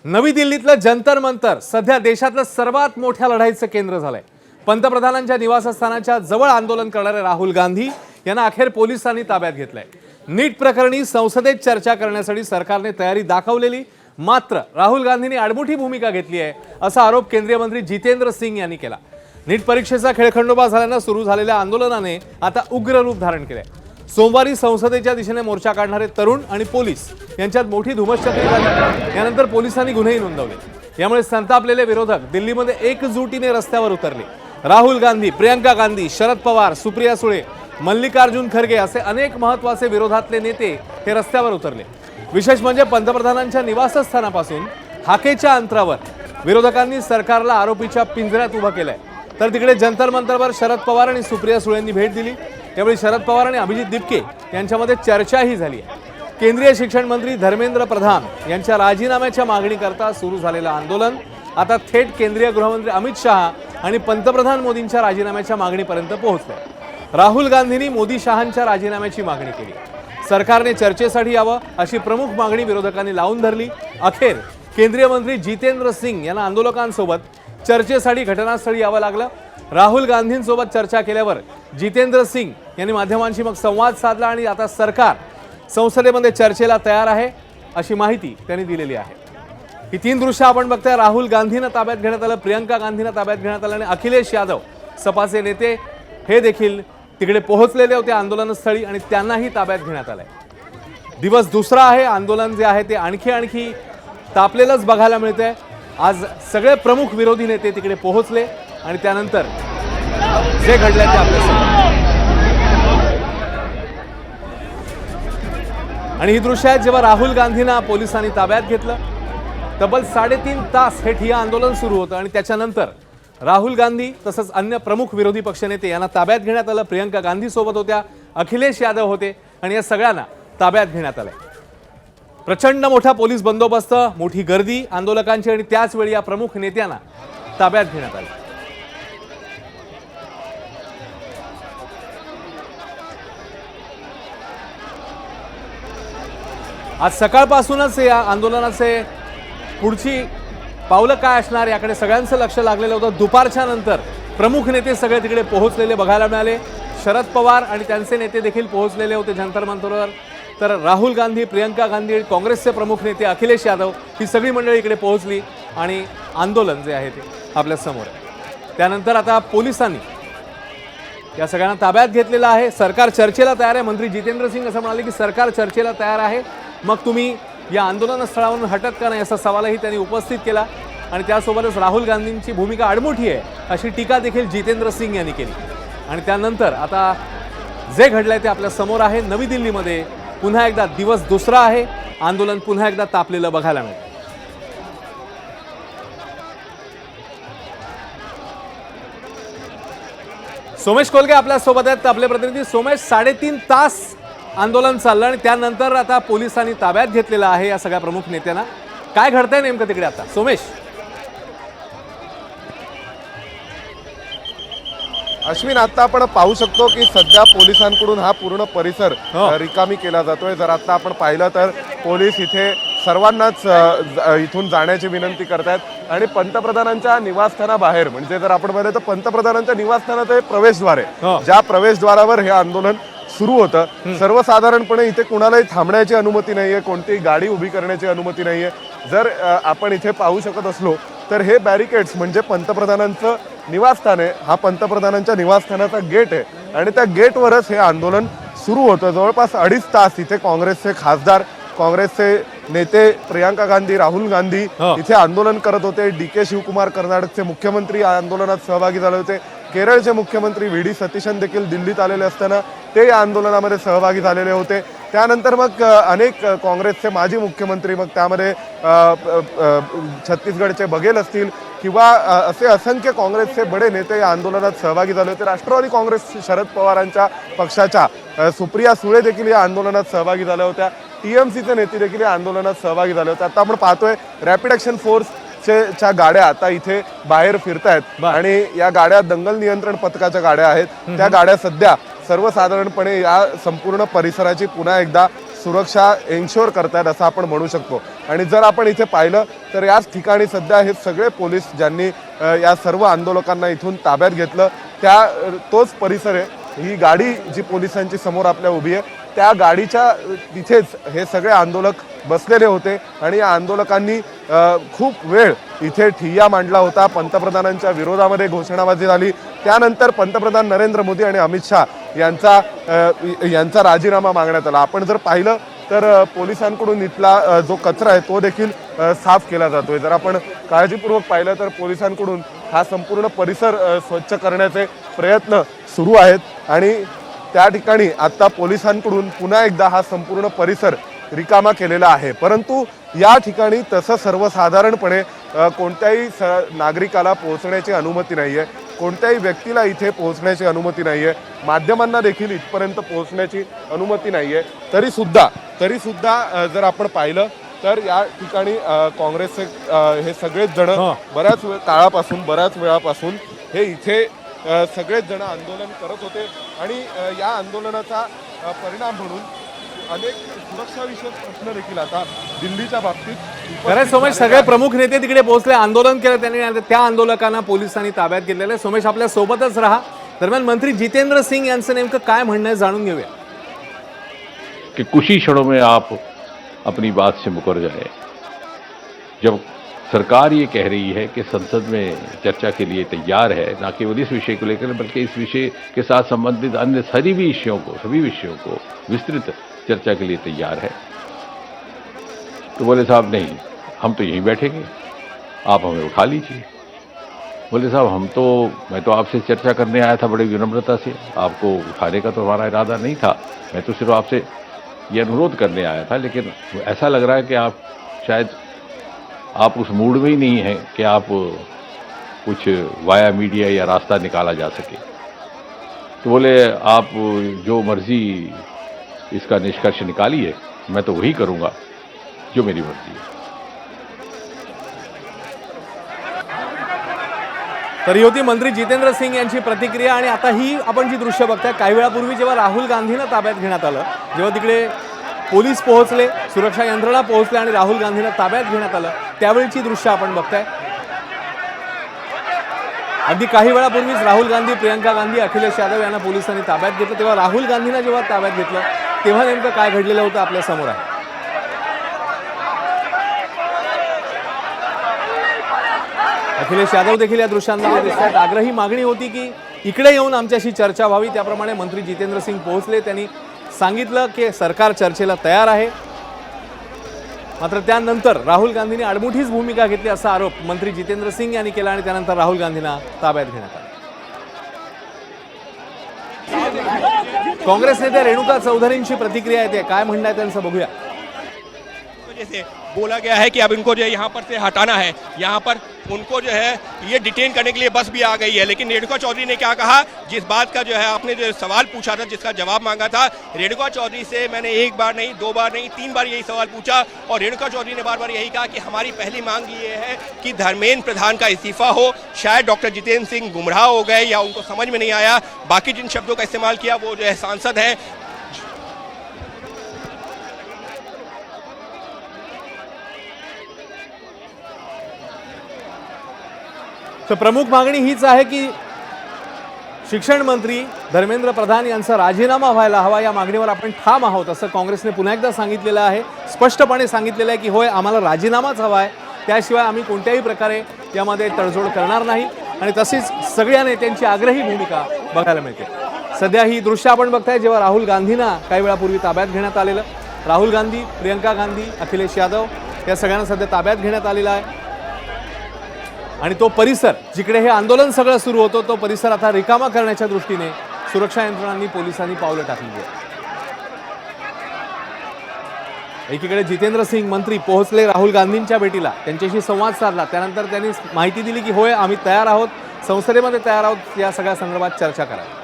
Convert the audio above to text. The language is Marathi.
नवी दिल्लीतलं जंतर मंतर सध्या देशातलं सर्वात मोठ्या लढाईचं केंद्र झालंय। पंतप्रधानांच्या निवासस्थानाच्या जवळ आंदोलन करणारे राहुल गांधी यांना अखेर पोलिसांनी ताब्यात घेतलंय। नीट प्रकरणी संसदेत चर्चा करण्यासाठी सरकारने तयारी दाखवलेली, मात्र राहुल गांधींनी आडमुठी भूमिका घेतली आहे असा आरोप केंद्रीय मंत्री जितेंद्र सिंग यांनी केला। नीट परीक्षेचा खेळखंडोबा झाल्यानं सुरू झालेल्या आंदोलनाने आता उग्र रूप धारण केलंय। सोमवारी संसदेच्या दिशेने मोर्चा काढणारे तरुण आणि पोलीस यांच्यात मोठी धुमश्चक्री झाली। यानंतर पोलिसांनी गुन्हेही नोंदवले। यामुळे संतापलेले विरोधक दिल्लीमध्ये एकजुटीने रस्त्यावर उतरले। राहुल गांधी, प्रियंका गांधी, शरद पवार, सुप्रिया सुळे, मल्लिकार्जुन खरगे असे अनेक महत्त्वाचे विरोधातले नेते हे रस्त्यावर उतरले। विशेष म्हणजे पंतप्रधानांच्या निवासस्थानापासून हाकेच्या अंतरावर विरोधकांनी सरकारला आरोपीच्या पिंजऱ्यात उभं केलंय। तर तिकडे जंतर मंतरवर शरद पवार आणि सुप्रिया सुळेंनी भेट दिली। यावेळी शरद पवार आणि अभिजित दिपके यांच्यामध्ये चर्चाही झाली आहे। केंद्रीय शिक्षण मंत्री धर्मेंद्र प्रधान यांच्या राजीनाम्याच्या मागणीकरता सुरू झालेलं आंदोलन आता थेट केंद्रीय गृहमंत्री अमित शहा आणि पंतप्रधान मोदींच्या राजीनाम्याच्या मागणीपर्यंत पोहोचलंय। राहुल गांधींनी मोदी शहांच्या राजीनाम्याची मागणी केली। सरकारने चर्चेसाठी यावं अशी प्रमुख मागणी विरोधकांनी लावून धरली। अखेर केंद्रीय मंत्री जितेंद्र सिंग यांना आंदोलकांसोबत चर्चेसाठी घटनास्थळी यावं लागलं। राहुल गांधींसोबत चर्चा केल्यावर जितेंद्र सिंग यांनी माध्यमांशी मग संवाद साधला आणि आता सरकार संसदेमध्ये चर्चेला तयार आहे अशी माहिती त्यांनी दिलेली आहे। ही तीन दृश्य आपण बघताय। राहुल गांधींना ताब्यात घेण्यात आलं, प्रियंका गांधींना ताब्यात घेण्यात आलं आणि अखिलेश यादव सपाचे नेते हे देखील तिकडे पोहोचलेले होते आंदोलनस्थळी आणि त्यांनाही ताब्यात घेण्यात आलंय। दिवस दुसरा आहे। आंदोलन जे आहे ते आणखी तापलेलंच बघायला मिळतंय। आज सगळे प्रमुख विरोधी नेते तिकडे पोहोचले आणि त्यानंतर जे घडलंय ते आपल्यासमोर आणि ही दृश्य आहेत जेव्हा राहुल गांधींना पोलिसांनी ताब्यात घेतलं। तब्बल 3.5 तास हे ठिय्या आंदोलन सुरू होतं आणि त्याच्यानंतर राहुल गांधी तसंच अन्य प्रमुख विरोधी पक्षनेते यांना ताब्यात घेण्यात आलं। प्रियंका गांधी सोबत होत्या, अखिलेश यादव होते आणि या सगळ्यांना ताब्यात घेण्यात आलं। प्रचंड मोठा पोलीस बंदोबस्त, मोठी गर्दी आंदोलकांची आणि त्याच वेळी या प्रमुख नेत्यांना ताब्यात घेण्यात आलं। आज सकाळपासूनच या आंदोलनाचे पुढची पावलं काय असणार याकडे सगळ्यांचं लक्ष लागलेलं होतं। दुपारच्या नंतर प्रमुख नेते सगळे तिकडे पोहोचलेले बघायला मिळाले। शरद पवार आणि त्यांचे नेते देखील पोहोचलेले होते जंतर मंतरवर। तर राहुल गांधी, प्रियंका गांधी, काँग्रेसचे प्रमुख नेते अखिलेश यादव ही सगळी मंडळी इकडे पोहोचली आणि आंदोलन जे आहे ते आपल्या समोर आहे। त्यानंतर आता पोलिसांनी या सगळ्यांना ताब्यात घेतलेलं आहे। सरकार चर्चेला तयार आहे। मंत्री जितेंद्र सिंग असं म्हणाले की सरकार चर्चेला तयार आहे, मग तुम्ही या आंदोलनस्थळावरून हटत का नाही असा सवालही त्यांनी उपस्थित केला आणि त्यासोबतच राहुल गांधींची भूमिका आडमुठी आहे अशी टीका देखील जितेंद्र सिंग यांनी केली। आणि त्यानंतर आता जे घडलंय ते आपल्या समोर आहे। नवी दिल्लीमध्ये पुन्हा एकदा दिवस दुसरा आहे। आंदोलन पुन्हा एकदा तापलेलं बघायला मिळतं। सोमेश कोलगे आपल्या सोबत आहेत, आपले प्रतिनिधी। सोमेश, 3.5 तास आंदोलन चाललं आणि त्यानंतर आता पोलिसांनी ताब्यात घेतलेलं आहे या सगळ्या प्रमुख नेत्यांना। काय घडतंय नेमकं तिकडे आता सोमेश? अश्विन, आता आपण पाहू शकतो की सध्या पोलिसांकडून हा पूर्ण परिसर रिकामी केला जातोय। जर आता आपण पाहिलं तर पोलीस इथे सर्वांनाच इथून जाण्याची विनंती करतायत आणि पंतप्रधानांच्या निवासस्थानाबाहेर, म्हणजे जर आपण पाहिलं तर पंतप्रधानांच्या निवासस्थानाचं हे प्रवेशद्वार आहे। ज्या प्रवेशद्वारावर हे आंदोलन सुरू होतं, सर्वसाधारणपणे इथे कुणालाही थांबण्याची अनुमती नाहीये, कोणतीही गाडी उभी करण्याची अनुमती नाहीये। जर आपण इथे पाहू शकत असलो तर हे बॅरिकेड्स म्हणजे पंतप्रधानांचं निवासस्थान आहे। हा पंतप्रधानांच्या निवासस्थानाचा गेट आहे आणि त्या गेटवरच हे आंदोलन सुरू होतं। जवळपास 2.5 तास इथे काँग्रेसचे खासदार, काँग्रेसचे नेते प्रियंका गांधी, राहुल गांधी इथे आंदोलन करत होते। DK शिवकुमार कर्नाटकचे मुख्यमंत्री या आंदोलनात सहभागी झाले होते। केरळचे मुख्यमंत्री VD सतीशन देखील दिल्लीत आलेले असताना ते या आंदोलनामध्ये सहभागी झालेले होते। त्यानंतर मग अनेक काँग्रेसचे माजी मुख्यमंत्री, मग त्यामध्ये छत्तीसगडचे बघेल असतील किंवा असे असंख्य काँग्रेसचे बडे नेते या आंदोलनात सहभागी झाले होते। राष्ट्रवादी काँग्रेस शरद पवारांच्या पक्षाच्या सुप्रिया सुळे देखील या आंदोलनात सहभागी झाल्या होत्या। TMCचे नेते देखील या आंदोलनात सहभागी झाले होते। आता आपण पाहतोय रॅपिड ॲक्शन फोर्सच्या गाड्या आता इथे बाहेर फिरतायत आणि या गाड्या दंगल नियंत्रण पथकाच्या गाड्या आहेत। त्या गाड्या सध्या सर्वसाधारणपणे या संपूर्ण परिसराची पुन्हा एकदा सुरक्षा एन्श्योर करतायत असं आपण म्हणू शकतो। आणि जर आपण इथे पाहिलं तर याच ठिकाणी सध्या हे सगळे पोलीस ज्यांनी या सर्व आंदोलकांना इथून ताब्यात घेतलं तोच परिसर आहे। ही गाडी जी पोलिसांची समोर आपल्या उभी आहे त्या गाडीच्या तिथेच हे सगळे आंदोलक बसलेले होते आणि या आंदोलकांनी खूप वेळ इथे ठिय्या मांडला होता। पंतप्रधानांच्या विरोधामध्ये घोषणाबाजी झाली, त्यानंतर पंतप्रधान नरेंद्र मोदी आणि अमित शाह यांचा राजीनामा मागण्यात आला। आपण जर पाहिलं तर पोलिसांकडून इथला जो कचरा आहे तो देखील साफ केला जातोय। जर आपण काळजीपूर्वक पाहिलं तर पोलिसांकडून हा संपूर्ण परिसर स्वच्छ करण्याचे प्रयत्न सुरू आहेत आणि त्या ठिकाणी आता पोलिसांकडून पुन्हा एकदा हा संपूर्ण परिसर रिकामा केलेला आहे। परंतु या ठिकाणी तसं सर्वसाधारणपणे कोणत्याही नागरिकाला पोहोचण्याची अनुमती नाही आहे, कोणत्याही व्यक्तीला इथे पोहोचण्याची अनुमती नाही आहे, माध्यमांना देखील इथपर्यंत पोहोचण्याची अनुमती नाही आहे। तरी सुद्धा जर आपण पाहिलं तर या ठिकाणी काँग्रेसचे हे सगळेच जण बऱ्याच वेळापासून हे इथे सगळेच जण आंदोलन करत होते आणि या आंदोलनाचा परिणाम म्हणून अनेक सुरक्षाविषयक प्रश्न देखील आता दिल्लीच्या बाबतीत खरंच सोमेश, सगळे प्रमुख नेते तिकडे पोहोचले, आंदोलन केलं त्यांनी आणि त्या आंदोलकांना पोलिसांनी ताब्यात घेतलेलं। सोमेश आपल्या सोबतच रहा। दरम्यान मंत्री जितेंद्र सिंग यांचं नेमकं काय म्हणणं आहे जाणून घेऊया। कि कुछ ही क्षणों में आप अपनी बात से मुकर जाए। जब सरकार ये कह रही है कि संसद में चर्चा के लिए तैयार है, ना केवल इस विषय को लेकर बल्कि इस विषय के साथ संबंधित अन्य सभी विषयों को विस्तृत चर्चा के लिए तैयार है, तो बोले साहब नहीं, हम तो यहीं बैठेंगे, आप हमें उठा लीजिए। बोले साहब मैं तो आपसे चर्चा करने आया था बड़ी विनम्रता से, आपको उठाने का तो हमारा इरादा नहीं था, मैं तो सिर्फ आपसे ये अनुरोध करने आया था। लेकिन ऐसा लग रहा है कि आप उस मूड में ही नहीं हैं कि आप कुछ वाया मीडिया या रास्ता निकाला जा सके। तो बोले आप जो मर्जी इसका निष्कर्ष निकालिए, मैं तो वही करूँगा जो मेरी मर्जी है। तर ही होती मंत्री जितेंद्र सिंग यांची प्रतिक्रिया। आणि आता ही आपण जी दृश्य बघताय, काही वेळापूर्वी जेव्हा राहुल गांधींना ताब्यात घेण्यात आलं, जेव्हा तिकडे पोलीस पोहोचले, सुरक्षा यंत्रणा पोहोचले आणि राहुल गांधींना ताब्यात घेण्यात आलं, त्यावेळीची दृश्य आपण बघताय। अगदी काही वेळापूर्वीच राहुल गांधी, प्रियंका गांधी, अखिलेश यादव यांना पोलिसांनी ताब्यात घेतलं। तेव्हा राहुल गांधींना जेव्हा ताब्यात घेतलं तेव्हा नेमकं काय घडलेलं होतं आपल्या समोर आहे। अखिलेश यादव देखील या दृश्यांमध्ये दिसतात। आग्रही मागणी होती की इकडे येऊन आमच्याशी चर्चा व्हावी, त्याप्रमाणे मंत्री जितेंद्र सिंग पोहोचले। त्यांनी सांगितलं की सरकार चर्चेला तयार आहे। मात्र त्यानंतर राहुल गांधींनी आडमुठीच भूमिका घेतली असा आरोप मंत्री जितेंद्र सिंग यांनी केला आणि त्यानंतर राहुल गांधींना ताब्यात घेण्यात आलं। काँग्रेस नेते रेणुका चौधरींची प्रतिक्रिया येते, काय म्हणणं आहे त्यांचं बघूया। जैसे बोला गया है कि अब इनको जो है यहाँ पर से हटाना है, यहाँ पर उनको जो है ये डिटेन करने के लिए बस भी आ गई है। लेकिन रेणुका चौधरी ने क्या कहा, जिस बात का जो है आपने जो सवाल पूछा था, जिसका जवाब मांगा था, रेणुका चौधरी से मैंने एक बार नहीं, दो बार नहीं, तीन बार यही सवाल पूछा और रेणुका चौधरी ने बार बार यही कहा कि हमारी पहली मांग ये है कि धर्मेंद्र प्रधान का इस्तीफा हो। शायद डॉक्टर जितेंद्र सिंह गुमराह हो गए या उनको समझ में नहीं आया, बाकी जिन शब्दों का इस्तेमाल किया वो जो है सांसद हैं। तर प्रमुख मागणी हीच आहे की शिक्षण मंत्री धर्मेंद्र प्रधान यांचा राजीनामा व्हायला हवा। या मागणीवर आपण ठाम आहोत असं काँग्रेसने पुन्हा एकदा सांगितलेलं आहे। स्पष्टपणे सांगितलेलं आहे की होय, आम्हाला राजीनामाच हवा आहे, त्याशिवाय आम्ही कोणत्याही प्रकारे यामध्ये तडजोड करणार नाही। आणि तशीच सगळ्या नेत्यांची आग्रही भूमिका बघायला मिळते। सध्या ही दृश्य आपण बघताय जेव्हा राहुल गांधींना काही वेळापूर्वी ताब्यात घेण्यात आलेलं। राहुल गांधी, प्रियंका गांधी, अखिलेश यादव या सगळ्यांना सध्या ताब्यात घेण्यात आलेला आहे आणि तो परिसर जिकडे हे आंदोलन सगळं सुरू होतं तो परिसर आता रिकामा करण्याच्या दृष्टीने सुरक्षा यंत्रणांनी, पोलिसांनी पावलं टाकली आहेत। एकीकडे जितेंद्र सिंग मंत्री पोहोचले राहुल गांधींच्या भेटीला, त्यांच्याशी संवाद साधला, त्यानंतर त्यांनी माहिती दिली की होय, आम्ही तयार आहोत, संसदेमध्ये तयार आहोत या सगळ्या संदर्भात चर्चा करायला।